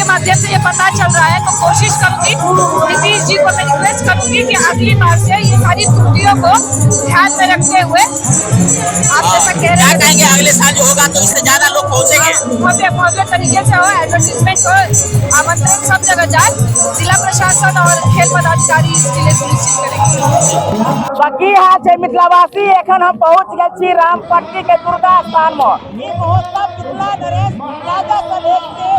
के माध्यम से ये पता चल रहा है, तो कोशिश करूंगी नीतीश जी को मैं रिक्वेस्ट करूंगी कि अगली बार से ये सारी त्रुटियों को ध्यान में रखते हुए आप जैसा कह रहे हैं अगले साल जो होगा तो इससे ज्यादा लोग पहुंचेंगे, भव्य तरीके से हो, एडवर्टीजमेंट हो, आमंत्रण सब जगह जाए, जिला प्रशासन और खेल पदाधिकारी इसके लिए सुनिश्चित करेंगे। बाकी हाँ छे मिथिलावासी एखन हम पहुंच गए छी रामपट्टी के दुर्गा स्थान में। ई महोत्सव मिथिला नरेश राजा सलहेश के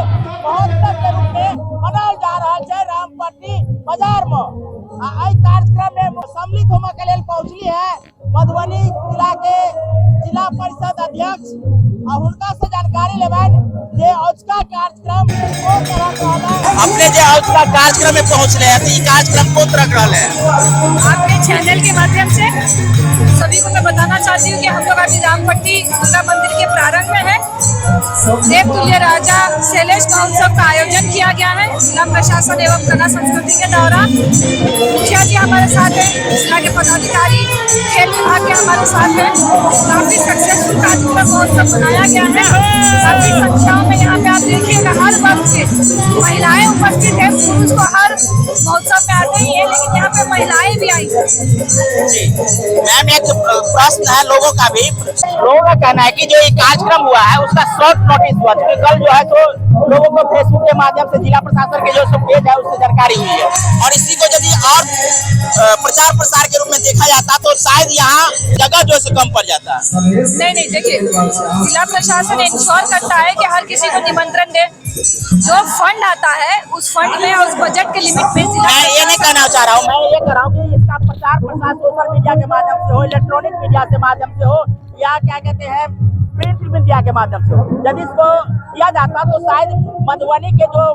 महोत्सव के रूप में मनायल जा रहा है रामपट्टी बाजार में। एहि कार्यक्रम में सम्मिलित होने के लिए पहुंचली है मधुबनी जिला के जिला परिषद अध्यक्ष और उनका से जानकारी लेबन जे औचका कार्यक्रम को तरह रहला अपने जे औचका कार्यक्रम में पहुंचले हैं, तो ये कार्यक्रम को तरह रहले हैं। आपके चैनल के माध्यम से सभी को मैं बताना चाहती हूँ कि हम लोग अभी रामपट्टी दुर्गा मंदिर के प्रारंभ में है। देवतुल्य राजा शैलेश महोत्सव का आयोजन किया गया है जिला प्रशासन एवं कला संस्कृति के दौरान। मुखिया जी हमारे साथ हैं, जिला के पदाधिकारी, खेल विभाग के हमारे साथ हैं। काफी सक्सेसफुल कार्यक्रम महोत्सव बनाया गया है। काफी संख्याओं में यहाँ पे आप देखिएगा हर वर्ग के महिलाएं उपस्थित है। पुरुष को हर महोत्सव में आते ही है, लेकिन यहाँ पे महिलाएं भी आई है। मैम एक प्रश्न है लोगों का भी, लोगों का कहना है कि जो ये कार्यक्रम हुआ है उसका शॉर्ट नोटिस हुआ, क्योंकि कल जो है तो लोगों को फेसबुक के माध्यम से जिला प्रशासन के जो पेज है उससे जानकारी हुई है, और इसी को यदि और प्रचार प्रसार के रूप में देखा जाता तो शायद यहाँ जगह जो है कम पड़ जाता। नहीं देखिए, जिला प्रशासन इंश्योर करता है कि हर किसी को निमंत्रण दे। जो फंड आता है उस फंड में और उस बजट के लिमिट में मैं ये नहीं कहना चाह रहा हूँ, मैं ये कह रहा हूँ कि इसका प्रचार प्रसार सोशल मीडिया के माध्यम से हो, इलेक्ट्रॉनिक मीडिया के माध्यम से हो, या क्या कहते हैं प्रिंट मीडिया के माध्यम से हो, यदि इसको किया जाता तो शायद मधुबनी के जो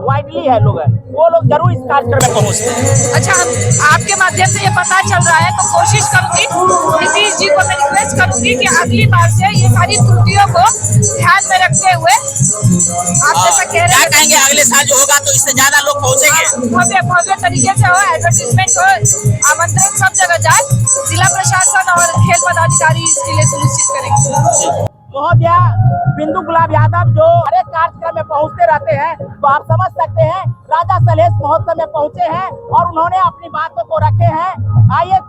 वाइडली है लोग हैं वो लोग जरूर इस कार्यक्रम में पहुंचते हैं। अच्छा, आपके माध्यम से ये पता चल रहा है, तो कोशिश करूंगी नीतीश जी को मैं रिक्वेस्ट करूंगी कि अगली बार से ये सारी त्रुटियों को ध्यान में रखते हुए आप जैसा कह रहे हैं अगले साल जो होगा तो इससे ज्यादा लोग पहुंचेंगे, भव्य तरीके से हो, एडवर्टीजमेंट हो, आमंत्रण सब जगह जाए, जिला प्रशासन और खेल पदाधिकारी इसके लिए सुनिश्चित करेंगे। महोदया बिंदु गुलाब यादव जो हर एक कार्यक्रम में पहुंचते रहते हैं, तो आप समझ सकते हैं राजा सलहेश महोत्सव में पहुंचे हैं और उन्होंने अपनी बातों को रखे हैं। आइए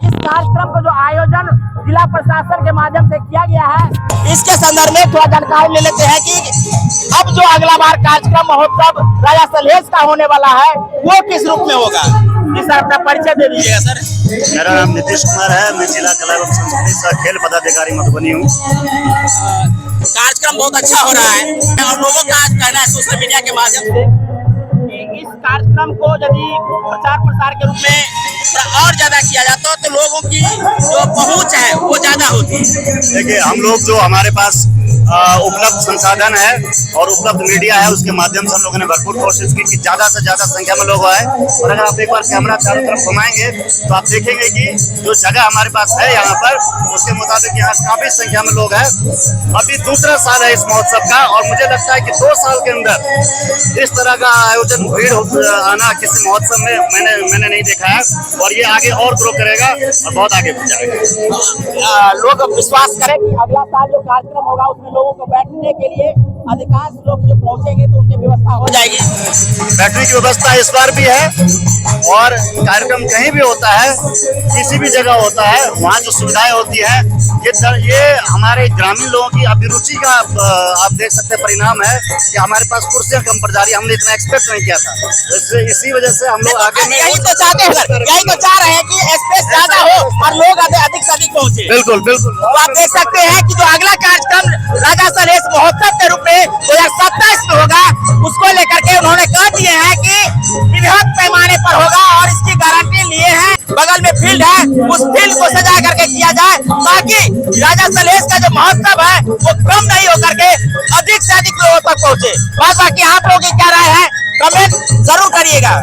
इस कार्यक्रम को जो आयोजन जिला प्रशासन के माध्यम से किया गया है इसके संदर्भ में थोड़ा जानकारी ले लेते हैं कि अब जो अगला बार कार्यक्रम महोत्सव राजा सलहेश का होने वाला है वो किस रूप में होगा। सर अपना परिचय दे दीजिएगा। सर मेरा नाम नीतीश कुमार है, मैं जिला कला एवं संस्कृति सह खेल पदाधिकारी मधुबनी हूँ। कार्यक्रम बहुत अच्छा हो रहा है और लोगों का कहना है सोशल मीडिया के माध्यम से कि इस कार्यक्रम को यदि प्रचार प्रसार के रूप में और ज्यादा किया जाता तो लोगों की जो पहुंच है वो ज्यादा होती है। देखिए, हम लोग जो हमारे पास उपलब्ध संसाधन है और उपलब्ध मीडिया है उसके माध्यम से हम लोगों ने भरपूर कोशिश की कि ज्यादा से ज्यादा संख्या में लोग आए। और अगर आप एक बार कैमरा चारों तरफ घुमाएंगे तो आप देखेंगे कि जो जगह हमारे पास है यहाँ पर उसके मुताबिक यहाँ काफी संख्या में लोग हैं। अभी दूसरा साल है इस महोत्सव का और मुझे लगता है कि 2 साल के अंदर इस तरह का आयोजन भीड़ आना किसी महोत्सव में मैंने नहीं देखा है, और ये आगे और ग्रो करेगा और बहुत आगे बढ़ जाएगा। लोग विश्वास करें कि अगला साल जो कार्यक्रम होगा उसमें लोगों को बैठने के लिए अधिकांश लोग जो पहुंचेंगे तो उनकी व्यवस्था हो जाएगी। बैठने की व्यवस्था इस बार भी है, और कार्यक्रम कहीं भी होता है, किसी भी जगह होता है, वहाँ जो सुविधाएं होती है ये हमारे ग्रामीण लोगों की अभिरुचि का आप देख सकते परिणाम है कि हमारे पास कुर्सियां कम पड़ जा रही है। हमने इतना एक्सपेक्ट नहीं किया था, तो इसी वजह से हम लोग आगे में यही तो चाहते हैं, यही तो चाह रहे हैं कि स्पेस ज्यादा हो और लोग अधिक से अधिक पहुंचे। बिल्कुल बिल्कुल। तो आप देख सकते हैं कि जो अगला कार्यक्रम राजा सलहेश महोत्सव के रूप में 2027 में होगा उसको लेकर के उन्होंने कह दिए हैं कि बृहद पैमाने पर होगा और इसकी गारंटी लिए हैं। बगल में फील्ड है, उस फील्ड को सजा करके किया जाए ताकि राजा सलहेश का जो महोत्सव है वो कम नहीं होकर के अधिक से अधिक लोगों तक पहुंचे। बाकी आप लोगों की क्या राय है, कमेंट जरूर करिएगा।